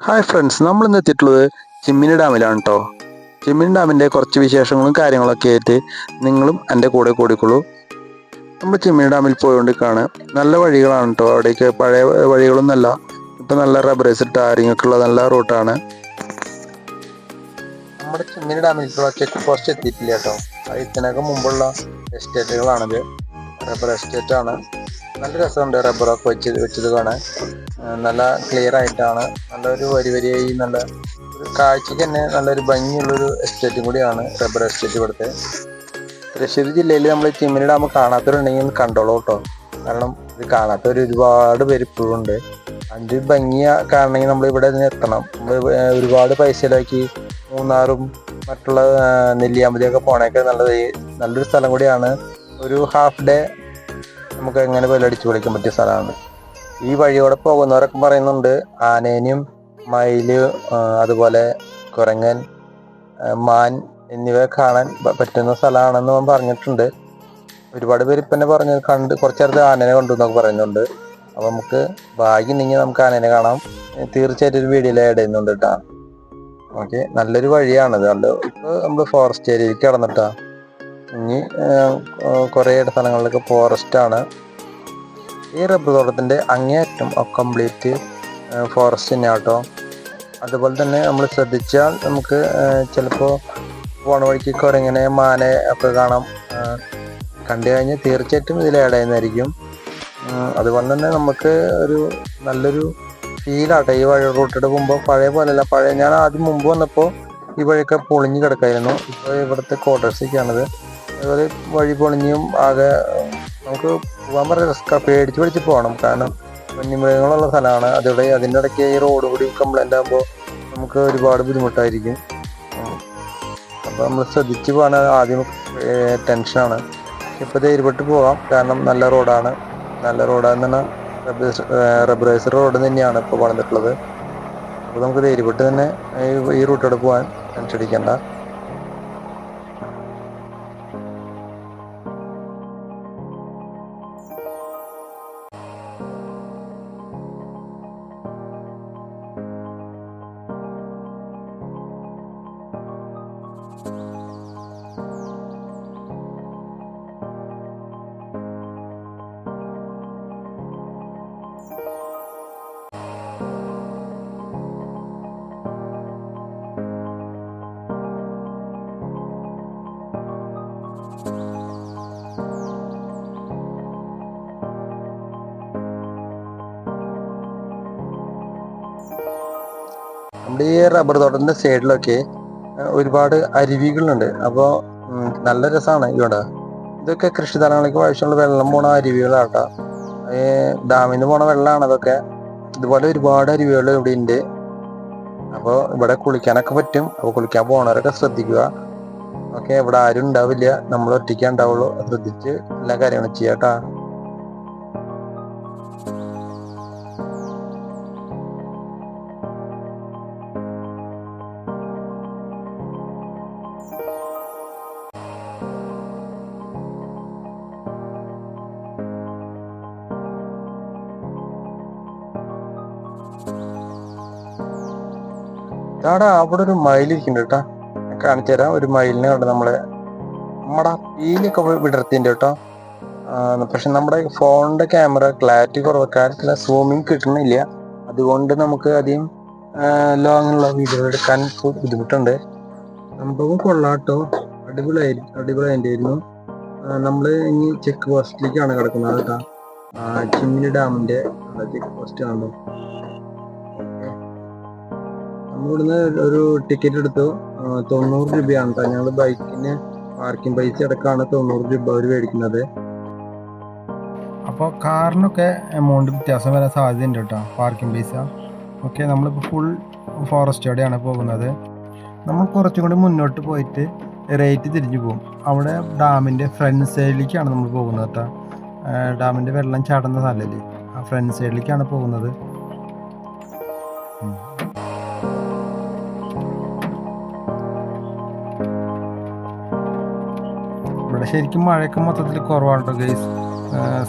Hi friends, നമ്മൾ ഇന്ന് എത്തിയിട്ടുള്ളത് ചിമ്മിനി ഡാമിലാണ് കേട്ടോ. ചിമ്മിനി ഡാമിൻ്റെ കുറച്ച് വിശേഷങ്ങളും കാര്യങ്ങളൊക്കെ ആയിട്ട് നിങ്ങളും എൻ്റെ കൂടെ കൂടിക്കോളൂ. നമ്മൾ ചിമ്മിനി ഡാമിൽ പോയോണ്ടിരിക്കുകയാണ്. നല്ല വഴികളാണ് കേട്ടോ. അവിടേക്ക് പഴയ വഴികളൊന്നുമല്ല, ഇപ്പം നല്ല റബ്ബറൈസ് ടാറിങ്ങൊക്കെ ഉള്ള നല്ല റൂട്ടാണ്. നമ്മുടെ ചിമ്മിനി ഡാമിലേക്കുള്ള ചെക്ക് പോസ്റ്റ് എത്തിയിട്ടില്ല കേട്ടോ. ഇതിനകം മുമ്പുള്ള എസ്റ്റേറ്റുകളാണിത്. റബ്ബർ എസ്റ്റേറ്റ് ആണ്. നല്ല രസമുണ്ട് റബ്ബറൊക്കെ വെച്ചത് കാണാൻ. നല്ല ക്ലിയർ ആയിട്ടാണ്. നല്ലൊരു വരിയായി നല്ല ഒരു കാഴ്ചക്ക് തന്നെ നല്ലൊരു ഭംഗിയുള്ളൊരു എസ്റ്റേറ്റും കൂടിയാണ് റബ്ബർ എസ്റ്റേറ്റ് ഇവിടുത്തെ. തൃശ്ശൂർ ജില്ലയിൽ നമ്മൾ ചിമ്മിനി ഡാം കാണാത്തവരുണ്ടെങ്കിൽ ഒന്ന് കണ്ടോളൂ കേട്ടോ. കാരണം ഇത് കാണാത്തവർ ഒരുപാട് പേര് ഇപ്പോഴും ഉണ്ട്. അതിൻ്റെ ഭംഗി കാണണമെങ്കിൽ നമ്മൾ ഇവിടെ നിന്ന് എത്തണം. നമ്മൾ ഒരുപാട് പൈസ ചിലവാക്കി മൂന്നാറും മറ്റുള്ള നെല്ലിയാമ്പതിയൊക്കെ പോണേക്കെ നല്ലൊരു സ്ഥലം കൂടിയാണ്. ഒരു ഹാഫ് ഡേ നമുക്ക് എങ്ങനെ പോലെ അടിച്ചു പൊളിക്കാൻ പറ്റിയ സ്ഥലമാണ്. ഈ വഴിയോടെ പോകുന്നവരൊക്കെ പറയുന്നുണ്ട് ആനേനെയും മയില് അതുപോലെ കുരങ്ങൻ, മാൻ എന്നിവ കാണാൻ പറ്റുന്ന സ്ഥലമാണെന്ന് പറഞ്ഞിട്ടുണ്ട്. ഒരുപാട് പേര് ഇപ്പം തന്നെ കണ്ട് കുറച്ചേരത്ത് ആനേനെ കണ്ടു എന്നൊക്കെ പറയുന്നുണ്ട്. അപ്പം നമുക്ക് ഭാഗ്യം ഉണ്ടെങ്കിൽ നമുക്ക് ആനേനെ കാണാം. തീർച്ചയായിട്ടും ഒരു വീഡിയോയിൽ ആഡ് ചെയ്യുന്നുണ്ട് കേട്ടോ. ഓക്കെ, നല്ലൊരു വഴിയാണത്. ഇപ്പോൾ നമ്മൾ ഫോറസ്റ്റ് ഏരിയയിലേക്ക് കടന്നിട്ടാ. ഇനി കുറേ സ്ഥലങ്ങളിലൊക്കെ ഫോറസ്റ്റാണ്. ഈ റബ്ബർ തോട്ടത്തിൻ്റെ അങ്ങേയറ്റം കംപ്ലീറ്റ് ഫോറസ്റ്റ് തന്നെ കേട്ടോ. അതുപോലെ തന്നെ നമ്മൾ ശ്രദ്ധിച്ചാൽ നമുക്ക് ചിലപ്പോൾ പോണ വഴിക്ക് കുരങ്ങനെ മാനെ ഒക്കെ കാണാം. കണ്ടു കഴിഞ്ഞാൽ തീർച്ചയായിട്ടും ഇതിൽ ആഡ് ചെയ്യുന്നതായിരിക്കും. അതുപോലെ തന്നെ നമുക്ക് ഒരു നല്ലൊരു ഫീലാട്ടെ ഈ വഴി റൂട്ടിട്ട് പോകുമ്പോൾ. പഴയ പോലെയല്ല. ഞാൻ ആദ്യം മുമ്പ് വന്നപ്പോൾ ഈ വഴിയൊക്കെ പൊളിഞ്ഞ് കിടക്കായിരുന്നു. ഇപ്പോൾ ഇവിടുത്തെ ക്വാർട്ടേഴ്സൊക്കെയാണിത്. അതുപോലെ വഴി പൊളിഞ്ഞും ആകെ നമുക്ക് പോകാൻ വളരെ റിസ്ക്. പേടിച്ച് പോകണം. കാരണം വന്യമൃഗങ്ങളുള്ള സ്ഥലമാണ്. അതിവിടെ അതിൻ്റെ ഇടയ്ക്ക് ഈ റോഡ് കൂടി കംപ്ലൈൻ്റ് ആകുമ്പോൾ നമുക്ക് ഒരുപാട് ബുദ്ധിമുട്ടായിരിക്കും. അപ്പോൾ നമ്മൾ ശ്രദ്ധിച്ച് പോകാൻ ആദ്യം ടെൻഷനാണ്. ഇപ്പോൾ ധൈര്യപ്പെട്ട് പോകാം. കാരണം നല്ല റോഡാണ്. നല്ല റോഡാന്ന് പറഞ്ഞാൽ റബ്ബറൈസ് റോഡ് തന്നെയാണ് ഇപ്പോൾ പണിതിട്ടുള്ളത്. അപ്പോൾ നമുക്ക് ധൈര്യപ്പെട്ട് തന്നെ ഈ റൂട്ടോടെ പോകാൻ ടെൻഷൻ അടിക്കേണ്ട. നമ്മുടെ ഈ റബ്ബർ തോട്ടത്തിൻ്റെ സൈഡിലൊക്കെ ഒരുപാട് അരുവികളുണ്ട്. അപ്പോൾ നല്ല രസമാണ് ഇവിടെ. ഇതൊക്കെ കൃഷിസ്ഥലങ്ങൾക്ക് ആവശ്യമുള്ള വെള്ളം പോണ അരുവികളാട്ടോ. ഡാമിൽ നിന്ന് പോണ വെള്ളമാണ് അതൊക്കെ. ഇതുപോലെ ഒരുപാട് അരുവികൾ ഇവിടെ ഉണ്ട്. അപ്പോൾ ഇവിടെ കുളിക്കാനൊക്കെ പറ്റും. അപ്പോൾ കുളിക്കാൻ പോണവരൊക്കെ ശ്രദ്ധിക്കുക. ഓക്കെ, ഇവിടെ ആരും ഉണ്ടാവില്ല. നമ്മൾ ഒറ്റയ്ക്കേ ഉണ്ടാവുള്ളൂ. ശ്രദ്ധിച്ച് എല്ലാ കാര്യങ്ങളും ചെയ്യാട്ടോ. അവിടെ ഒരു മയിലിരിക്കുന്നുണ്ട് കേട്ടോ. ഞാൻ കാണിച്ചു തരാം. ഒരു മയിലിനെ കണ്ട് നമ്മുടെ പീലൊക്കെ വിടർത്തിൻ്റെ കേട്ടോ. പക്ഷെ നമ്മുടെ ഫോണിൻ്റെ ക്യാമറ ക്ലാരിറ്റി കുറവൊക്കെ സൂമിങ് കിട്ടണില്ല. അതുകൊണ്ട് നമുക്ക് അധികം ലോങ്ങുള്ള വീഡിയോ എടുക്കാൻ ബുദ്ധിമുട്ടുണ്ട്. സംഭവം കൊള്ളാട്ടോ. അടിപൊളിയായിരുന്നു. നമ്മൾ ഇനി ചെക്ക് പോസ്റ്റിലേക്കാണ് കിടക്കുന്നത് കേട്ടോ. ചിമ്മിനി ഡാമിൻ്റെ ചെക്ക് പോസ്റ്റ് ആണല്ലോ. നമ്മളിവിടുന്ന് ഒരു ടിക്കറ്റ് എടുത്തു. 90 രൂപയാണ് കേട്ടോ. ഞങ്ങൾ ബൈക്കിന് പാർക്കിംഗ് പൈസ അടക്കമാണ് 90 രൂപ അവർ മേടിക്കുന്നത്. അപ്പോൾ കാറിനൊക്കെ എമൗണ്ട് വ്യത്യാസം വരാൻ സാധ്യതയുണ്ട് കേട്ടോ, പാർക്കിംഗ് പൈസ. ഓക്കെ, നമ്മളിപ്പോൾ ഫുൾ ഫോറസ്റ്റോടെയാണ് പോകുന്നത്. നമ്മൾ കുറച്ചും കൂടി മുന്നോട്ട് പോയിട്ട് റൈറ്റ് തിരിഞ്ഞു പോകും. അവിടെ ഡാമിൻ്റെ ഫ്രണ്ട് സൈഡിലേക്കാണ് നമ്മൾ പോകുന്നത് കേട്ടോ. ഡാമിൻ്റെ വെള്ളം ചാടുന്ന സ്ഥലമല്ലേ, ആ ഫ്രണ്ട് സൈഡിലേക്കാണ് പോകുന്നത്. ഇവിടെ ശരിക്കും മഴയൊക്കെ മൊത്തത്തിൽ കുറവാണ് കേട്ടോ ഗൈസ്.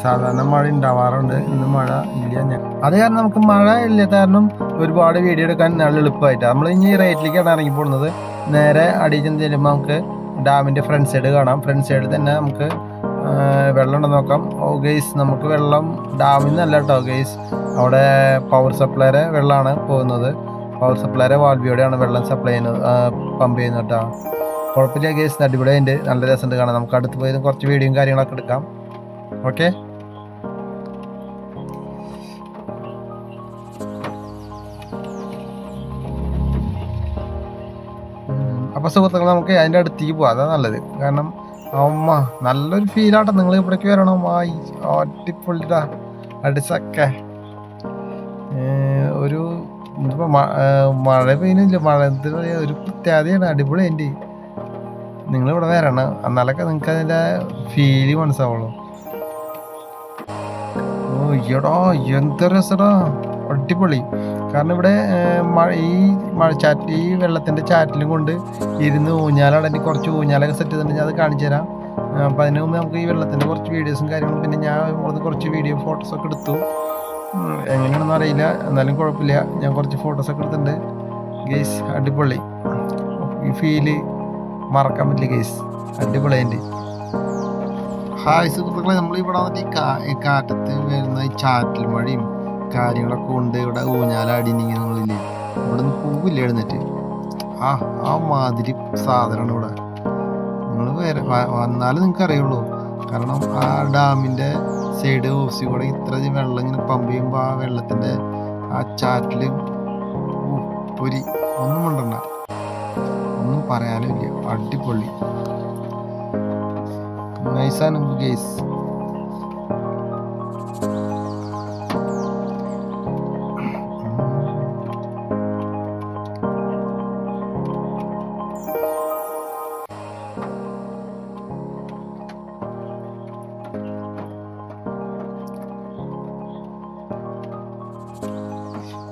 സാധാരണ മഴ ഉണ്ടാവാറുണ്ട്, ഇന്ന് മഴ ഇല്ല. അത് കാരണം നമുക്ക് മഴ ഇല്ലാത്ത കാരണം ഒരുപാട് വീഡിയോ എടുക്കാൻ നല്ല എളുപ്പമായിട്ടാണ്. നമ്മൾ ഇനി റൈറ്റിലേക്കാണ് ഇറങ്ങി പോകുന്നത്. നേരെ അടിയിൽ ചെല്ലുമ്പോൾ നമുക്ക് ഡാമിൻ്റെ ഫ്രണ്ട് സൈഡ് കാണാം. ഫ്രണ്ട് സൈഡിൽ തന്നെ നമുക്ക് വെള്ളം ഉണ്ടെന്ന് നോക്കാം. ഓ ഗെയ്സ്, നമുക്ക് വെള്ളം ഡാമിൽ നിന്നല്ല കേട്ടോ ഗെയ്സ്, അവിടെ പവർ സപ്ലൈയുടെ വെള്ളമാണ് പോകുന്നത്. പവർ സപ്ലൈയുടെ വാൽവിയോടെയാണ് വെള്ളം സപ്ലൈ ചെയ്യുന്നത്, പമ്പ് ചെയ്യുന്നത് കേട്ടോ. കുഴപ്പമില്ല ഗെയ്സ്, അടിപൊളിയുണ്ട്, നല്ല രസമുണ്ട് കാണാം. നമുക്ക് അടുത്ത് പോയി കുറച്ച് വീഡിയോയും കാര്യങ്ങളൊക്കെ എടുക്കാം. ഓക്കെ, അപ്പോൾ സുഹൃത്തുക്കൾ നമുക്ക് അതിൻ്റെ അടുത്തേക്ക് പോകാം, അതാണ് നല്ലത്. കാരണം അമ്മ നല്ലൊരു ഫീലാട്ടോ, നിങ്ങൾ ഇവിടേക്ക് വരണം. അടിപൊളിടാ, അടിച്ചൊക്കെ ഒരു ഇപ്പോൾ മഴ പെയ്യുന്നില്ല, മഴ എന്താ പറയുക, ഒരു പ്രത്യേകതയാണ്, അടിപൊളി. എൻ്റെ നിങ്ങളിവിടെ വരണം, എന്നാലൊക്കെ നിങ്ങൾക്ക് അതിൻ്റെ ഫീല് മനസ്സിലാവുള്ളൂ. ഓ ഈയടാ, എന്ത് രസടാ, അടിപൊളി. കാരണം ഇവിടെ ഈ വെള്ളത്തിൻ്റെ ചാറ്റിലും കൊണ്ട് ഇരുന്ന് ഊഞ്ഞാലടഞ്ഞ് കുറച്ച് ഊഞ്ഞാലൊക്കെ സെറ്റ് ചെയ്തിട്ടുണ്ടെങ്കിൽ അത് കാണിച്ചു തരാം. അപ്പം അതിന് മുമ്പ് നമുക്ക് ഈ വെള്ളത്തിൻ്റെ കുറച്ച് വീഡിയോസും കാര്യങ്ങളും, പിന്നെ ഞാൻ ഇവിടുന്ന് കുറച്ച് വീഡിയോ ഫോട്ടോസൊക്കെ എടുത്തു. എങ്ങനെയാണെന്ന് അറിയില്ല, എന്നാലും കുഴപ്പമില്ല, ഞാൻ കുറച്ച് ഫോട്ടോസൊക്കെ എടുത്തിട്ടുണ്ട് ഗെയ്സ്. അടിപൊളി, ഈ ഫീല് മറക്കാൻ പറ്റില്ല ഗെയ്സ്, അടിപൊളി. അതിൻ്റെ ഹായ് സുഹൃത്തുക്കളെ, നമ്മളിവിടെ വന്നിട്ട് ഈ കാറ്റത്ത് വരുന്ന ഈ ചാറ്റൽ മഴയും കാര്യങ്ങളൊക്കെ കൊണ്ട് ഇവിടെ ഊഞ്ഞാലാടിനെങ്കിൽ നമ്മളില്ലേ, ഇവിടെ നിന്ന് പോവില്ല എഴുന്നേറ്റ്. ആ മാതിരി സാധനമാണ് ഇവിടെ. നിങ്ങൾ വന്നാലും നിങ്ങൾക്ക് അറിയുള്ളൂ. കാരണം ആ ഡാമിൻ്റെ സൈഡ് ഓഫീസിൽ കൂടെ ഇത്ര വെള്ളം ഇങ്ങനെ പമ്പ് ചെയ്യുമ്പോൾ ആ വെള്ളത്തിൻ്റെ ആ ചാറ്റിൽ പൊരി ഒന്നും കൊണ്ടണ്ട, ഒന്നും പറയാനും ഇല്ല, അടിപൊളി നൈസാണ് ഗെയ്സ്.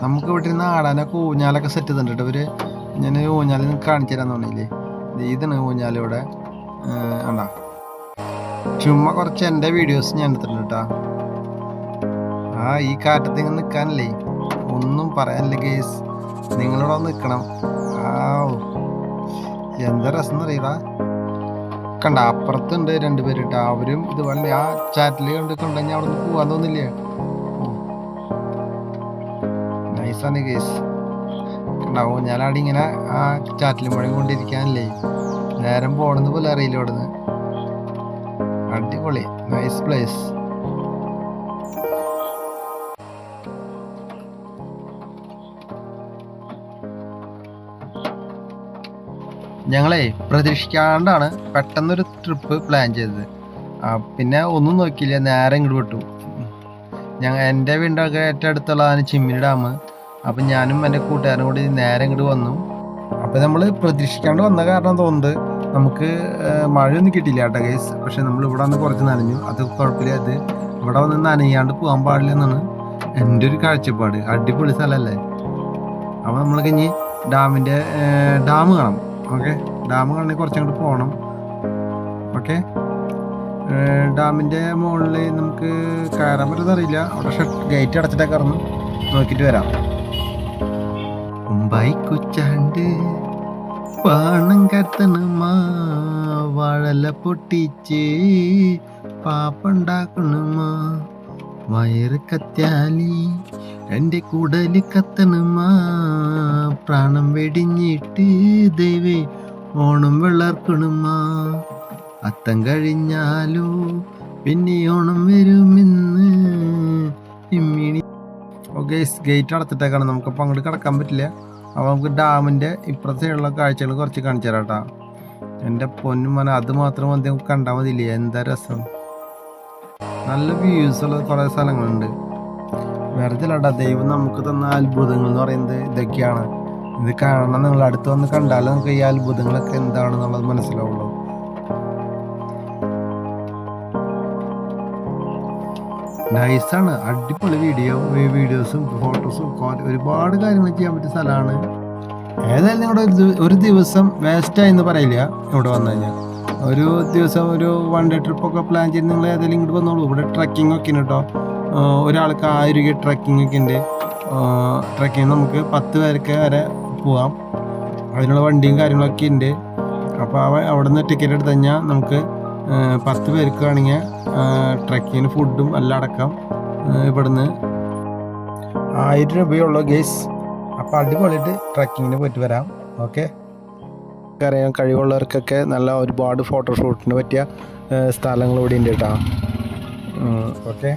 നമുക്ക് ഇവിടെ ഇരുന്ന് ആടാനൊക്കെ ഊഞ്ഞാലൊക്കെ സെറ്റ് ചെയ്തിട്ടുണ്ട് ഇവർ. ഞാൻ ഊഞ്ഞാൽ കാണിച്ചു തരാൻ തോന്നിയില്ലേ, ഇതാണ് ഊഞ്ഞാലിവിടെ ആണ്ടാ. ചുമ്മാ കുറച്ച് എൻ്റെ വീഡിയോസ് ഞാൻ എടുത്തിട്ടുണ്ട് കേട്ടോ. ഈ കാറ്റത്ത് ഇങ്ങനെ നിൽക്കാനല്ലേ, ഒന്നും പറയാനില്ല ഗേസ്, നിങ്ങളിവിടെ നിൽക്കണം. എന്താ രസം എന്നറിയടാ. കണ്ട അപ്പുറത്തുണ്ട് രണ്ടുപേര് കേട്ടോ, അവരും ഇതുപോലെ ആ ചാറ്റിൽ കണ്ടിട്ടുണ്ടെങ്കിൽ അവിടെ നിന്ന് പോകാൻ തോന്നില്ലേ. നൈസാണ് ഗേസ്. ഉണ്ടാവും ഞാനവിടെ ഇങ്ങനെ ആ ചാറ്റിൽ മഴ കൊണ്ടിരിക്കാനല്ലേ, നേരം പോണെന്ന് പോലെ അറിയില്ല അവിടെ നിന്ന്. അടിപൊളി, നൈസ് പ്ലേസ്. ഞങ്ങളെ പ്രതീക്ഷിക്കാണ്ടാണ് പെട്ടെന്നൊരു ട്രിപ്പ് പ്ലാൻ ചെയ്തത്. പിന്നെ ഒന്നും നോക്കിയില്ല, നേരെ ഇങ്ങോട്ട് വിട്ടു. എൻ്റെ വീടിൻ്റെ ഏറ്റവും അടുത്തുള്ളതാണ് ചിമ്മിനി ഡാം. അപ്പം ഞാനും എൻ്റെ കൂട്ടുകാരനും കൂടി നേരെ ഇങ്ങോട്ട് വന്നു. അപ്പം നമ്മൾ പ്രതീക്ഷിക്കാണ്ട് വന്ന കാരണം തോന്നുന്നത് നമുക്ക് മഴയൊന്നും കിട്ടിയില്ല കേട്ടോ ഗൈസ്. പക്ഷെ നമ്മൾ ഇവിടെ വന്ന് കുറച്ച് നനഞ്ഞു, അത് കുഴപ്പമില്ല. അത് ഇവിടെ വന്ന് നനയാണ്ട് പോകാൻ പാടില്ല എന്നാണ് എൻ്റെ ഒരു കാഴ്ചപ്പാട്. അടിപൊളി സ്ഥലമല്ലേ. അപ്പോൾ നമ്മൾ കഴിഞ്ഞ് ഡാമിൻ്റെ ഡാം കാണാം. ഓക്കെ, ഡാം കാണണമെങ്കിൽ കുറച്ചങ്ങോട്ട് പോകണം. ഓക്കെ, ഡാമിൻ്റെ മുകളിൽ നമുക്ക് കയറാൻ പറ്റുമെന്ന് അറിയില്ല. അവിടെ ഗേറ്റ് അടച്ചിട്ടൊക്കെ ഇറങ്ങും, നോക്കിയിട്ട് വരാം. മുംബൈ കുച്ചാണ്ട് പാണം കത്തണമാ, വാഴല പൊട്ടിച്ച് പാപ്പുണ്ടാക്കണമാ, വയറ് കത്താലി എൻ്റെ കുടല് കത്തണമാ, പ്രാണം വെടിഞ്ഞിട്ട് ദൈവേ ഓണം വിളർക്കണമാ, അത്തം കഴിഞ്ഞാലോ പിന്നെ ഓണം വരുമെന്ന് ഇമ്മിണി. ഓക്കെ, ഗേറ്റ് അടച്ചിട്ടേക്കാണ്, നമുക്കപ്പോൾ അങ്ങോട്ട് കിടക്കാൻ പറ്റില്ല. അപ്പോൾ നമുക്ക് ഡാമിൻ്റെ ഇപ്പുറത്തെ സൈഡിലുള്ള കാഴ്ചകൾ കുറച്ച് കാണിച്ചു തരാം കേട്ടോ. എൻ്റെ പൊന്നും മന, അത് മാത്രം മതി നമുക്ക് കണ്ടാൽ മതിയില്ലേ, എന്താ രസം. നല്ല വ്യൂസുള്ള കുറേ സ്ഥലങ്ങളുണ്ട്. വെറുതെ അല്ലാട്ടാ, ദൈവം നമുക്ക് തന്ന അത്ഭുതങ്ങൾ എന്ന് പറയുന്നത് ഇതൊക്കെയാണ്. ഇത് കാണണം, നിങ്ങൾ അടുത്ത് വന്ന് കണ്ടാലും നമുക്ക് ഈ അത്ഭുതങ്ങളൊക്കെ എന്താണെന്നുള്ളത് മനസ്സിലാവുള്ളൂ. നൈസാണ്, അടിപൊളി വീഡിയോസും ഫോട്ടോസും ഒരുപാട് കാര്യങ്ങൾ ചെയ്യാൻ പറ്റിയ സ്ഥലമാണ്. ഏതായാലും നിങ്ങളുടെ ഒരു ദിവസം വേസ്റ്റായി എന്ന് പറയില്ല ഇവിടെ വന്നു കഴിഞ്ഞാൽ. ഒരു ദിവസം ഒരു 1 ഡേ ട്രിപ്പൊക്കെ പ്ലാൻ ചെയ്ത് നിങ്ങൾ ഏതെങ്കിലും ഇങ്ങോട്ട് വന്നോളൂ. ഇവിടെ ട്രക്കിംഗ് ഒക്കെ ഉണ്ട് കേട്ടോ. ഒരാൾക്ക് 1000 രൂപ ട്രക്കിംഗ് ഒക്കെ ഉണ്ട്. ട്രക്കിംഗ് നമുക്ക് 10 പേർക്ക് വരെ പോവാം. അതിനുള്ള വണ്ടിയും കാര്യങ്ങളൊക്കെ ഉണ്ട്. അപ്പോൾ അവിടെ നിന്ന് ടിക്കറ്റ് എടുത്ത് കഴിഞ്ഞാൽ നമുക്ക് 10 പേർക്ക് ആണെങ്കിൽ ട്രക്കിങ്ങിന് ഫുഡും എല്ലാം അടക്കം ഇവിടുന്ന് 1000 രൂപയുള്ളൂ ഗേസ്. അപ്പോൾ അടിപൊളിയായിട്ട് ട്രക്കിങ്ങിന് പോയിട്ട് വരാം. ഓക്കെ, അറിയാൻ കഴിവുള്ളവർക്കൊക്കെ നല്ല ഒരുപാട് ഫോട്ടോഷൂട്ടിന് പറ്റിയ സ്ഥലങ്ങൾ ഇവിടെ ഉണ്ട് കേട്ടോ. ഓക്കെ,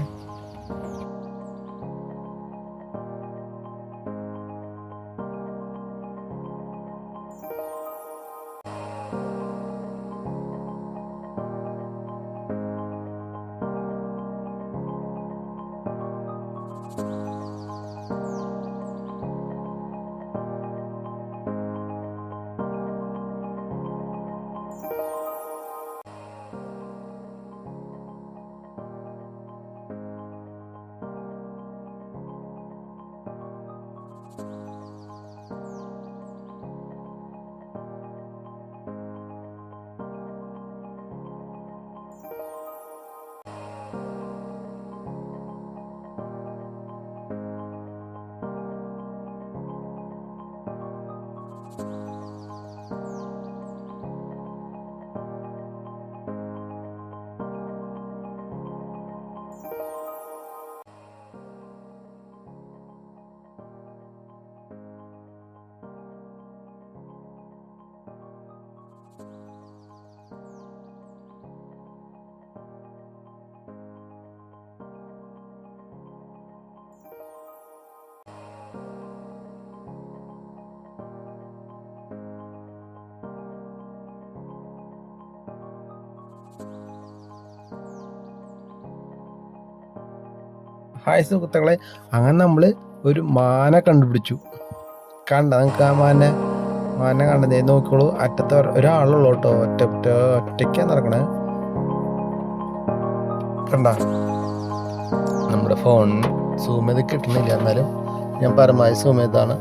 ഹായ് സുഹൃത്തുക്കളെ, അങ്ങനെ നമ്മൾ ഒരു മാന കണ്ടുപിടിച്ചു. കണ്ട നിങ്ങൾക്ക് ആ മാന കണ്ടതേ നോക്കിക്കോളൂ. അറ്റത്ത് ഒരാളുള്ളൂ കേട്ടോ. ഒറ്റയ്ക്കാണ് നടക്കണേ. കണ്ട, നമ്മുടെ ഫോണിന് സൂം ചെയ്ത് കിട്ടുന്നില്ല, എന്നാലും ഞാൻ പരമാവധി സൂം ചെയ്താണ്